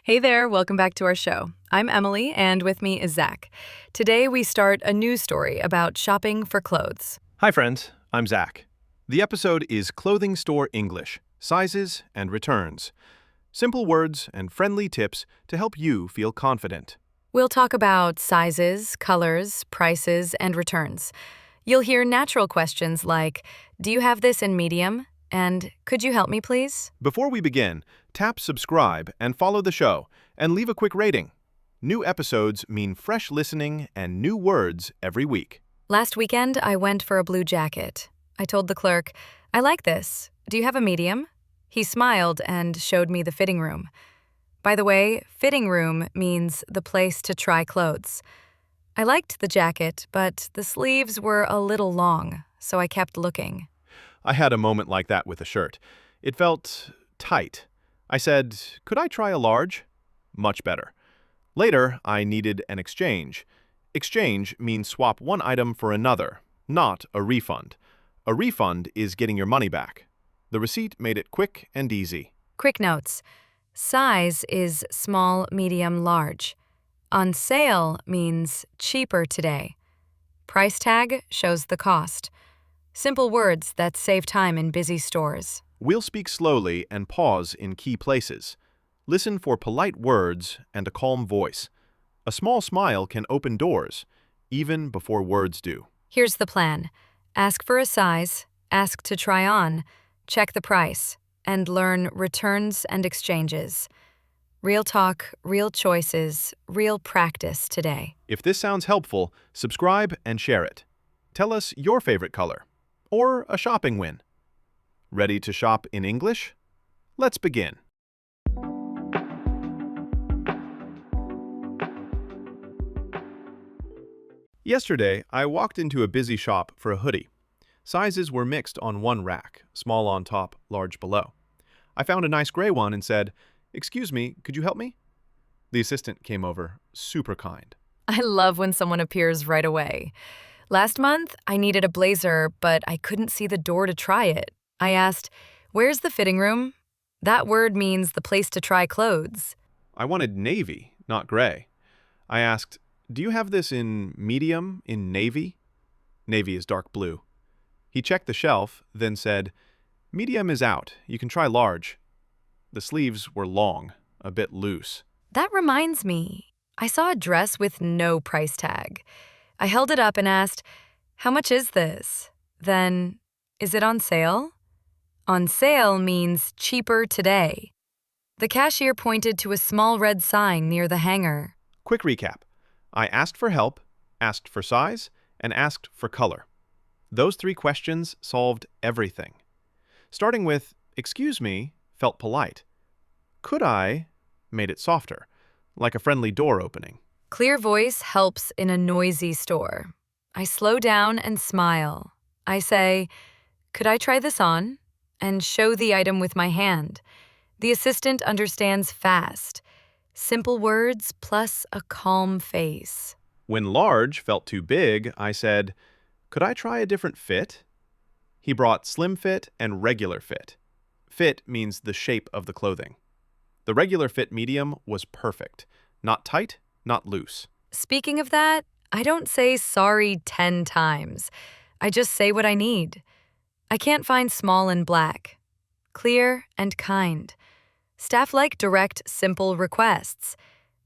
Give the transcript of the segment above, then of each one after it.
Hey there, welcome back to our show. I'm Emily, and with me is Zach. Today we start a news story about shopping for clothes. Hi, friends. I'm Zach. The episode is Clothing Store English, Sizes and Returns. Simple words and friendly tips to help you feel confident. We'll talk about sizes, colors, prices, and returns. You'll hear natural questions like, do you have this in medium? And could you help me, please? Before we begin, tap subscribe and follow the show, and leave a quick rating. New episodes mean fresh listening and new words every week. Last weekend, I went for a blue jacket. I told the clerk, I like this. Do you have a medium? He smiled and showed me the fitting room. By the way, fitting room means the place to try clothes. I liked the jacket, but the sleeves were a little long, so I kept looking. I had a moment like that with a shirt. It felt tight. I said, could I try a large? Much better. Later, I needed an exchange. Exchange means swap one item for another, not a refund. A refund is getting your money back. The receipt made it quick and easy. Quick notes. Size is small, medium, large. On sale means cheaper today. Price tag shows the cost. Simple words that save time in busy stores. We'll speak slowly and pause in key places. Listen for polite words and a calm voice. A small smile can open doors, even before words do. Here's the plan. Ask for a size, ask to try on, check the price, and learn returns and exchanges. Real talk, real choices, real practice today. If this sounds helpful, subscribe and share it. Tell us your favorite color or a shopping win. Ready to shop in English? Let's begin. Yesterday, I walked into a busy shop for a hoodie. Sizes were mixed on one rack, small on top, large below. I found a nice gray one and said, "Excuse me, could you help me?" The assistant came over, super kind. I love when someone appears right away. Last month, I needed a blazer, but I couldn't see the door to try it. I asked, where's the fitting room? That word means the place to try clothes. I wanted navy, not gray. I asked, do you have this in medium, in navy? Navy is dark blue. He checked the shelf, then said, medium is out. You can try large. The sleeves were long, a bit loose. That reminds me. I saw a dress with no price tag. I held it up and asked, how much is this? Then, is it on sale? On sale means cheaper today. The cashier pointed to a small red sign near the hanger. Quick recap. I asked for help, asked for size, and asked for color. Those three questions solved everything. Starting with, excuse me, felt polite. Could I made it softer, like a friendly door opening. Clear voice helps in a noisy store. I slow down and smile. I say, could I try this on? And show the item with my hand. The assistant understands fast. Simple words plus a calm face. When large felt too big, I said, could I try a different fit? He brought slim fit and regular fit. Fit means the shape of the clothing. The regular fit medium was perfect. Not tight, not loose. Speaking of that, I don't say sorry 10 times. I just say what I need. I can't find small and black. Clear and kind. Staff like direct, simple requests.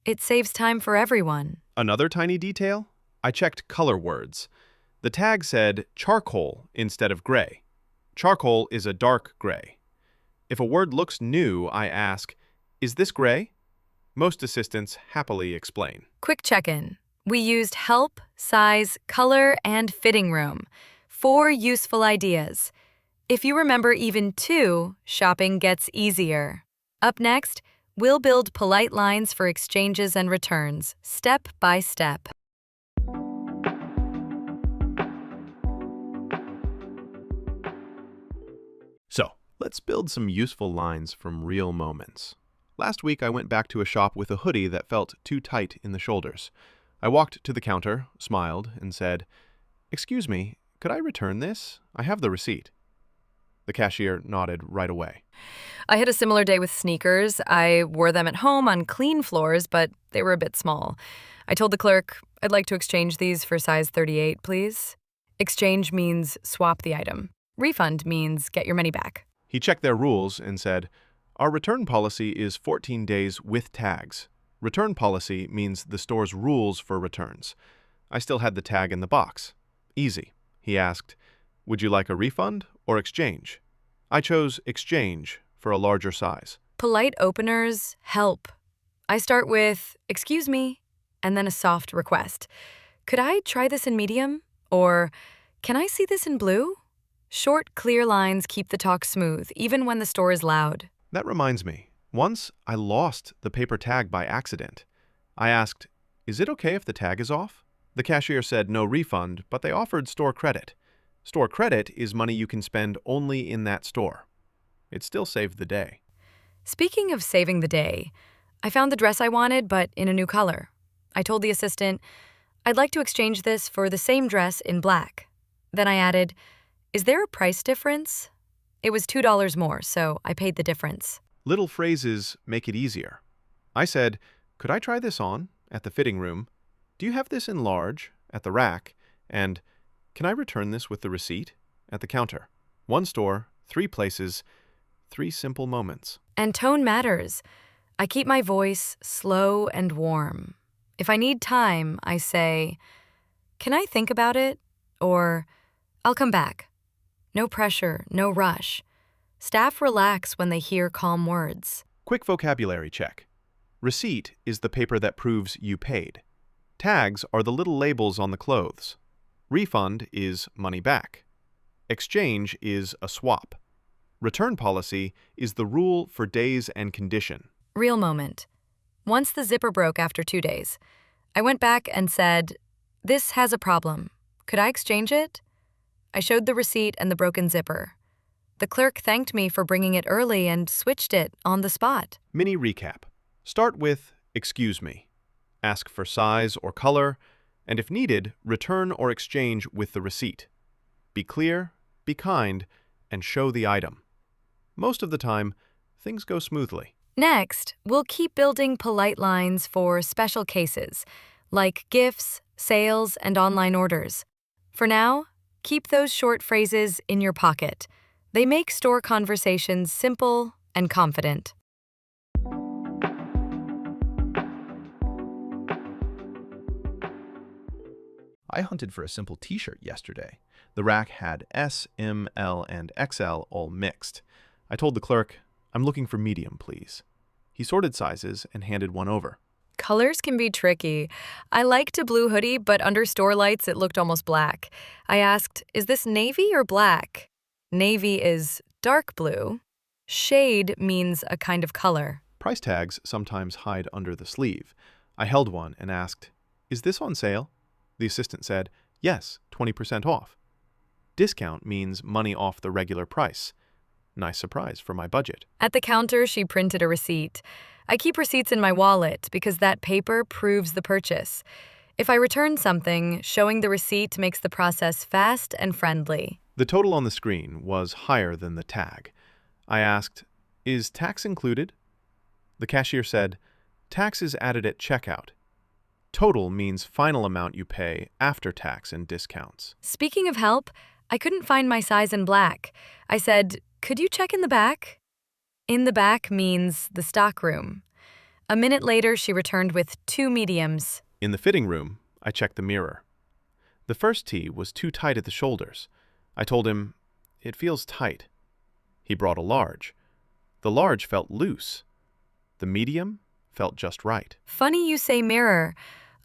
It saves time for everyone. Another tiny detail? I checked color words. The tag said charcoal instead of gray. Charcoal is a dark gray. If a word looks new, I ask, is this gray? Most assistants happily explain. Quick check-in. We used help, size, color, and fitting room. 4 useful ideas. If you remember even 2, shopping gets easier. Up next, we'll build polite lines for exchanges and returns, step by step. So, let's build some useful lines from real moments. Last week, I went back to a shop with a hoodie that felt too tight in the shoulders. I walked to the counter, smiled, and said, "Excuse me, could I return this? I have the receipt." The cashier nodded right away. I had a similar day with sneakers. I wore them at home on clean floors, but they were a bit small. I told the clerk, I'd like to exchange these for size 38, please. Exchange means swap the item. Refund means get your money back. He checked their rules and said, "Our return policy is 14 days with tags. Return policy means the store's rules for returns." I still had the tag in the box. Easy. He asked, "Would you like a refund or exchange?" I chose exchange for a larger size. Polite openers help. I start with, excuse me, and then a soft request. Could I try this in medium? Or, can I see this in blue? Short, clear lines keep the talk smooth, even when the store is loud. That reminds me, once I lost the paper tag by accident. I asked, "Is it okay if the tag is off?" The cashier said no refund, but they offered store credit. Store credit is money you can spend only in that store. It still saved the day. Speaking of saving the day, I found the dress I wanted, but in a new color. I told the assistant, I'd like to exchange this for the same dress in black. Then I added, is there a price difference? It was $2 more, so I paid the difference. Little phrases make it easier. I said, "Could I try this on?" at the fitting room. "Do you have this in large?" at the rack. And, "Can I return this with the receipt?" at the counter. One store, 3 places, 3 simple moments. And tone matters. I keep my voice slow and warm. If I need time, I say, can I think about it? Or, I'll come back. No pressure, no rush. Staff relax when they hear calm words. Quick vocabulary check. Receipt is the paper that proves you paid. Tags are the little labels on the clothes. Refund is money back. Exchange is a swap. Return policy is the rule for days and condition. Real moment. Once the zipper broke after 2 days. I went back and said, this has a problem. Could I exchange it? I showed the receipt and the broken zipper. The clerk thanked me for bringing it early and switched it on the spot. Mini recap. Start with, excuse me. Ask for size or color, and if needed, return or exchange with the receipt. Be clear, be kind, and show the item. Most of the time, things go smoothly. Next, we'll keep building polite lines for special cases, like gifts, sales, and online orders. For now, keep those short phrases in your pocket. They make store conversations simple and confident. I hunted for a simple t-shirt yesterday. The rack had S, M, L, and XL all mixed. I told the clerk, "I'm looking for medium, please." He sorted sizes and handed one over. Colors can be tricky. I liked a blue hoodie, but under store lights it looked almost black. I asked, is this navy or black? Navy is dark blue. Shade means a kind of color. Price tags sometimes hide under the sleeve. I held one and asked, "Is this on sale?" The assistant said, "Yes, 20% off." Discount means money off the regular price. Nice surprise for my budget. At the counter, she printed a receipt. I keep receipts in my wallet because that paper proves the purchase. If I return something, showing the receipt makes the process fast and friendly. The total on the screen was higher than the tag. I asked, "Is tax included?" The cashier said, "Tax is added at checkout. Total means final amount you pay after tax and discounts." Speaking of help, I couldn't find my size in black. I said, could you check in the back? In the back means the stock room. A minute later, she returned with 2 mediums. In the fitting room, I checked the mirror. The first tee was too tight at the shoulders. I told him, "It feels tight." He brought a large. The large felt loose. The medium felt just right. Funny you say mirror.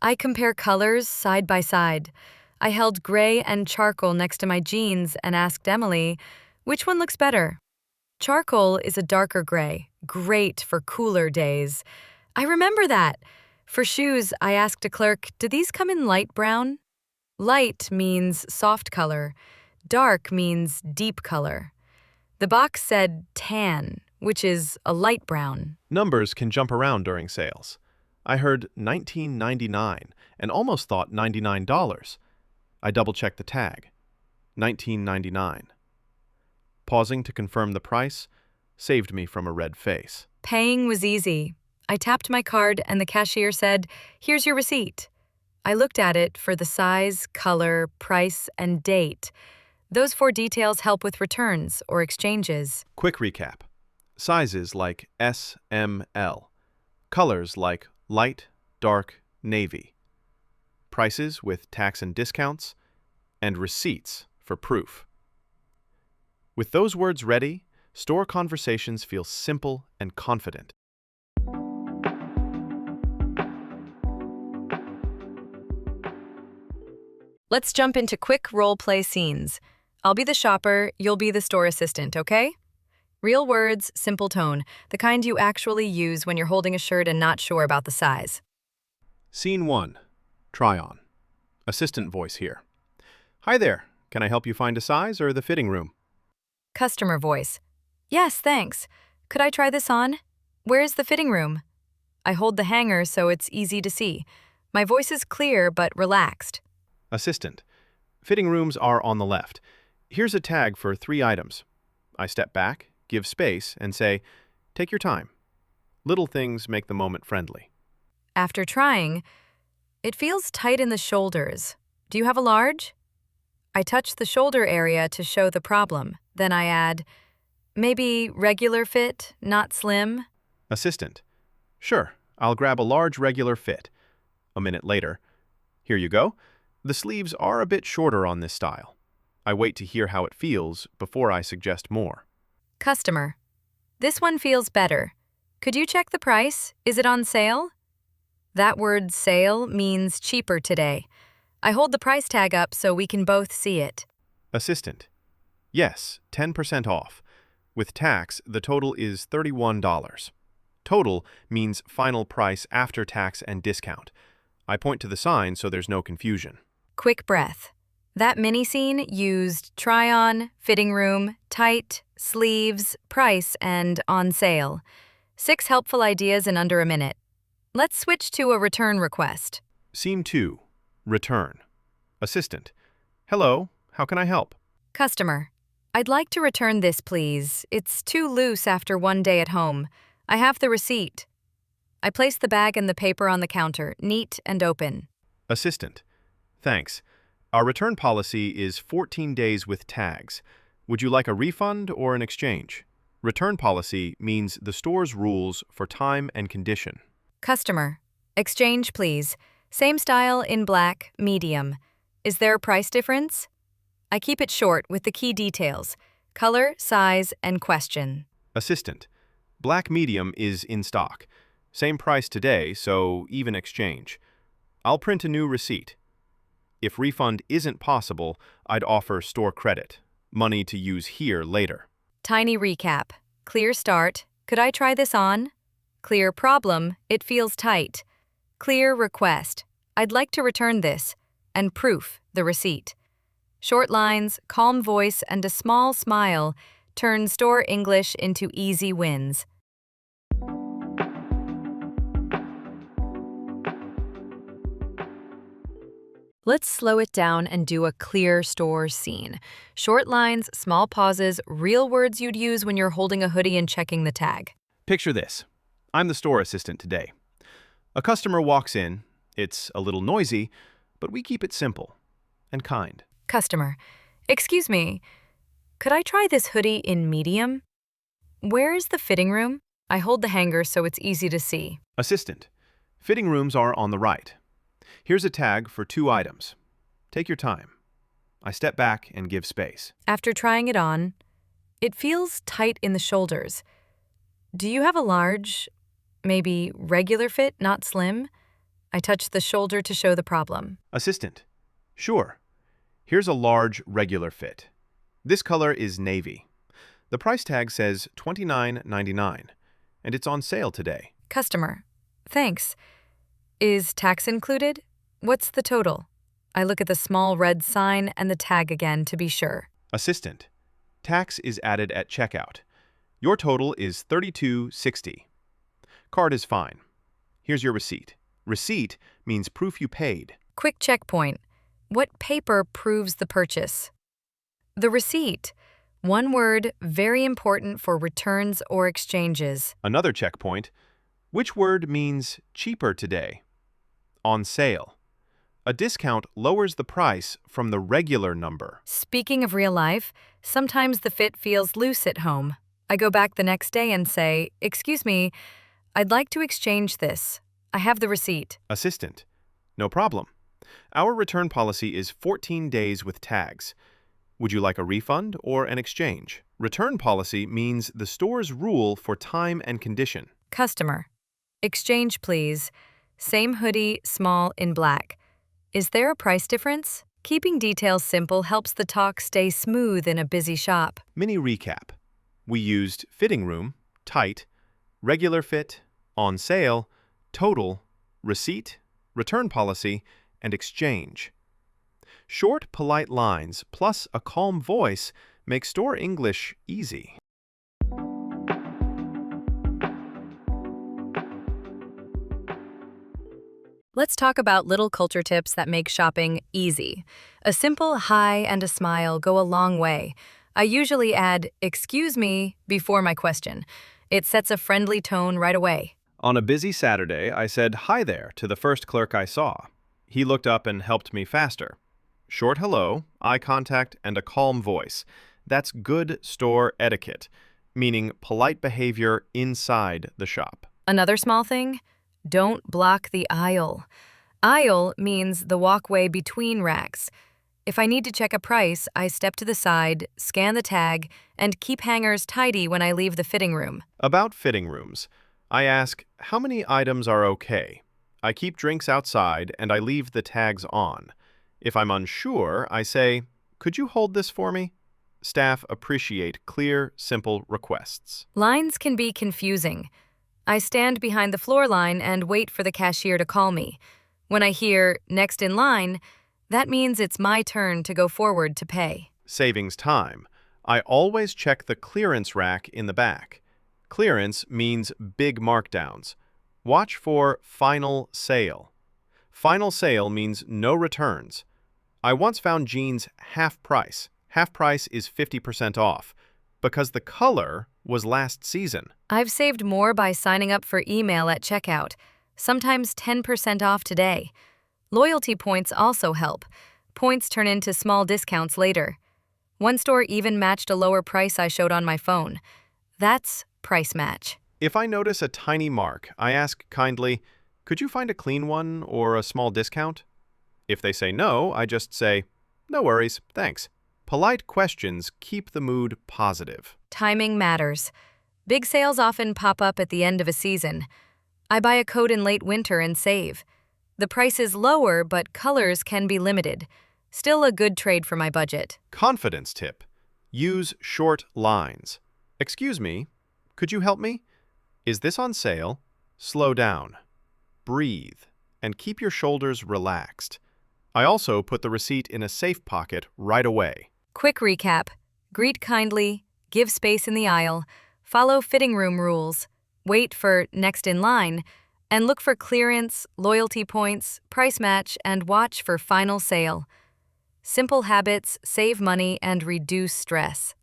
I compare colors side by side. I held gray and charcoal next to my jeans and asked Emily, which one looks better? Charcoal is a darker gray, great for cooler days. I remember that. For shoes, I asked a clerk, do these come in light brown? Light means soft color. Dark means deep color. The box said tan, which is a light brown. Numbers can jump around during sales. I heard $19.99 and almost thought $99. I double-checked the tag. $19.99. Pausing to confirm the price saved me from a red face. Paying was easy. I tapped my card and the cashier said, "Here's your receipt." I looked at it for the size, color, price, and date. Those 4 details help with returns or exchanges. Quick recap. Sizes like S, M, L. Colors like light, dark, navy. Prices with tax and discounts. And receipts for proof. With those words ready, store conversations feel simple and confident. Let's jump into quick role-play scenes. I'll be the shopper, you'll be the store assistant, okay? Real words, simple tone, the kind you actually use when you're holding a shirt and not sure about the size. Scene 1. Try on. Assistant voice here. Hi there. Can I help you find a size or the fitting room? Customer voice. Yes, thanks. Could I try this on? Where's the fitting room? I hold the hanger so it's easy to see. My voice is clear but relaxed. Assistant. Fitting rooms are on the left. Here's a tag for 3 items. I step back, give space, and say, take your time. Little things make the moment friendly. After trying, it feels tight in the shoulders. Do you have a large? I touch the shoulder area to show the problem. Then I add, maybe regular fit, not slim? Assistant. Sure, I'll grab a large regular fit. A minute later. Here you go. The sleeves are a bit shorter on this style. I wait to hear how it feels before I suggest more. Customer. This one feels better. Could you check the price? Is it on sale? That word sale means cheaper today. I hold the price tag up so we can both see it. Assistant. Yes, 10% off. With tax, the total is $31. Total means final price after tax and discount. I point to the sign so there's no confusion. Quick breath. That mini scene used try on, fitting room, tight, sleeves, price, and on sale. 6 helpful ideas in under a minute. Let's switch to a return request. Scene 2. Return. Assistant. Hello, how can I help? Customer. I'd like to return this, please. It's too loose after one day at home. I have the receipt. I place the bag and the paper on the counter, neat and open. Assistant. Thanks. Our return policy is 14 days with tags. Would you like a refund or an exchange? Return policy means the store's rules for time and condition. Customer. Exchange, please. Same style in black, medium. Is there a price difference? I keep it short with the key details: color, size, and question. Assistant. Black medium is in stock. Same price today, so even exchange. I'll print a new receipt. If refund isn't possible, I'd offer store credit, money to use here later. Tiny recap. Clear start. Could I try this on? Clear problem. It feels tight. Clear request. I'd like to return this. And proof, the receipt. Short lines, calm voice, and a small smile turn store English into easy wins. Let's slow it down and do a clear store scene. Short lines, small pauses, real words you'd use when you're holding a hoodie and checking the tag. Picture this. I'm the store assistant today. A customer walks in. It's a little noisy, but we keep it simple and kind. Customer. Excuse me. Could I try this hoodie in medium? Where is the fitting room? I hold the hanger so it's easy to see. Assistant. Fitting rooms are on the right. Here's a tag for 2 items. Take your time. I step back and give space. After trying it on, it feels tight in the shoulders. Do you have a large, maybe regular fit, not slim? I touch the shoulder to show the problem. Assistant. Sure. Here's a large regular fit. This color is navy. The price tag says $29.99, and it's on sale today. Customer. Thanks. Is tax included? What's the total? I look at the small red sign and the tag again to be sure. Assistant. Tax is added at checkout. Your total is $32.60. Card is fine. Here's your receipt. Receipt means proof you paid. Quick checkpoint. What paper proves the purchase? The receipt. One word, very important for returns or exchanges. Another checkpoint. Which word means cheaper today? On sale. A discount lowers the price from the regular number. Speaking of real life, sometimes the fit feels loose at home. I go back the next day and say, "Excuse me, I'd like to exchange this. I have the receipt." Assistant. No problem. Our return policy is 14 days with tags. Would you like a refund or an exchange? Return policy means the store's rule for time and condition. Customer. Exchange, please. Same hoodie, small in black. Is there a price difference? Keeping details simple helps the talk stay smooth in a busy shop. Mini recap. We used fitting room, tight, regular fit, on sale, total, receipt, return policy, and exchange. Short, polite lines plus a calm voice make store English easy. Let's talk about little culture tips that make shopping easy. A simple hi and a smile go a long way. I usually add, "Excuse me," before my question. It sets a friendly tone right away. On a busy Saturday, I said hi there to the first clerk I saw. He looked up and helped me faster. Short hello, eye contact, and a calm voice. That's good store etiquette, meaning polite behavior inside the shop. Another small thing, don't block the aisle. Aisle means the walkway between racks. If I need to check a price, I step to the side, scan the tag, and keep hangers tidy when I leave the fitting room. About fitting rooms, I ask, how many items are okay? I keep drinks outside and I leave the tags on. If I'm unsure, I say, could you hold this for me? Staff appreciate clear, simple requests. Lines can be confusing. I stand behind the floor line and wait for the cashier to call me. When I hear "next in line," that means it's my turn to go forward to pay. Savings time. I always check the clearance rack in the back. Clearance means big markdowns. Watch for final sale. Final sale means no returns. I once found jeans half price. Half price is 50% off because the color was last season. I've saved more by signing up for email at checkout, sometimes 10% off today. Loyalty points also help. Points turn into small discounts later. One store even matched a lower price I showed on my phone. That's price match. If I notice a tiny mark, I ask kindly, could you find a clean one or a small discount? If they say no, I just say, no worries, thanks. Polite questions keep the mood positive. Timing matters. Big sales often pop up at the end of a season. I buy a coat in late winter and save. The price is lower, but colors can be limited. Still a good trade for my budget. Confidence tip. Use short lines. Excuse me, could you help me? Is this on sale? Slow down. Breathe, and keep your shoulders relaxed. I also put the receipt in a safe pocket right away. Quick recap. Greet kindly, give space in the aisle, follow fitting room rules, wait for next in line, and look for clearance, loyalty points, price match, and watch for final sale. Simple habits save money and reduce stress.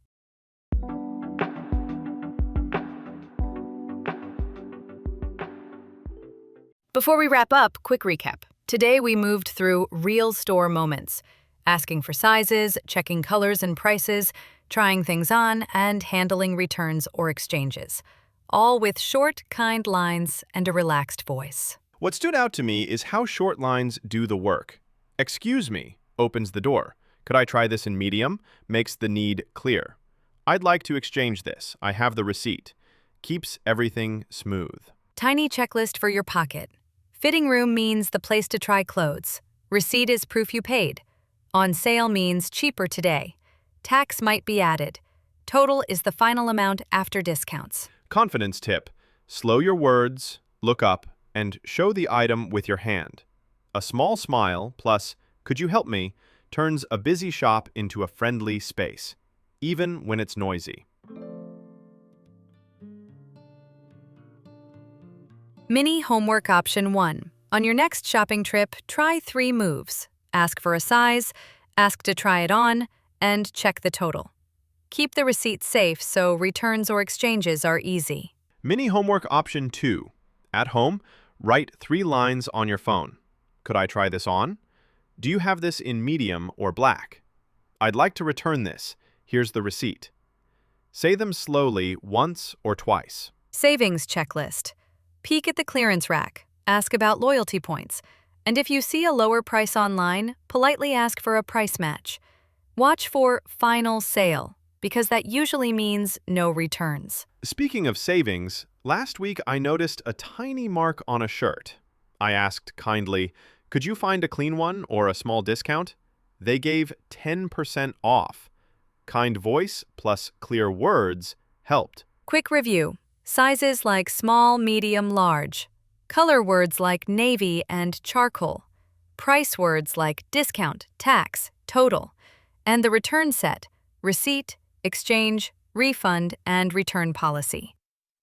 Before we wrap up, quick recap. Today we moved through real store moments, asking for sizes, checking colors and prices, trying things on, and handling returns or exchanges, all with short, kind lines and a relaxed voice. What stood out to me is how short lines do the work. Excuse me opens the door. Could I try this in medium? Makes the need clear. I'd like to exchange this. I have the receipt. Keeps everything smooth. Tiny checklist for your pocket. Fitting room means the place to try clothes. Receipt is proof you paid. On sale means cheaper today. Tax might be added. Total is the final amount after discounts. Confidence tip. Slow your words, look up, and show the item with your hand. A small smile plus, could you help me, turns a busy shop into a friendly space, even when it's noisy. Mini homework option 1. On your next shopping trip, try 3 moves. Ask for a size, ask to try it on, and check the total. Keep the receipt safe so returns or exchanges are easy. Mini homework option 2. At home, write 3 lines on your phone. Could I try this on? Do you have this in medium or black? I'd like to return this. Here's the receipt. Say them slowly once or twice. Savings checklist. Peek at the clearance rack. Ask about loyalty points. And if you see a lower price online, politely ask for a price match. Watch for final sale, because that usually means no returns. Speaking of savings, last week I noticed a tiny mark on a shirt. I asked kindly, could you find a clean one or a small discount? They gave 10% off. Kind voice plus clear words helped. Quick review. Sizes like small, medium, large. Color words like navy and charcoal. Price words like discount, tax, total. And the return set, receipt, exchange, refund, and return policy.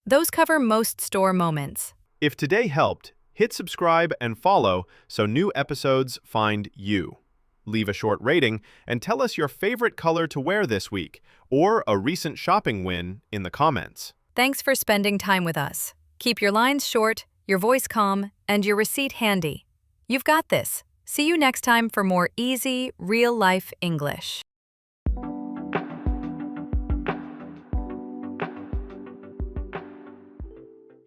Those cover most store moments. If today helped, hit subscribe and follow so new episodes find you. Leave a short rating and tell us your favorite color to wear this week or a recent shopping win in the comments. Thanks for spending time with us. Keep your lines short, your voice calm, and your receipt handy. You've got this. See you next time for more easy, real-life English.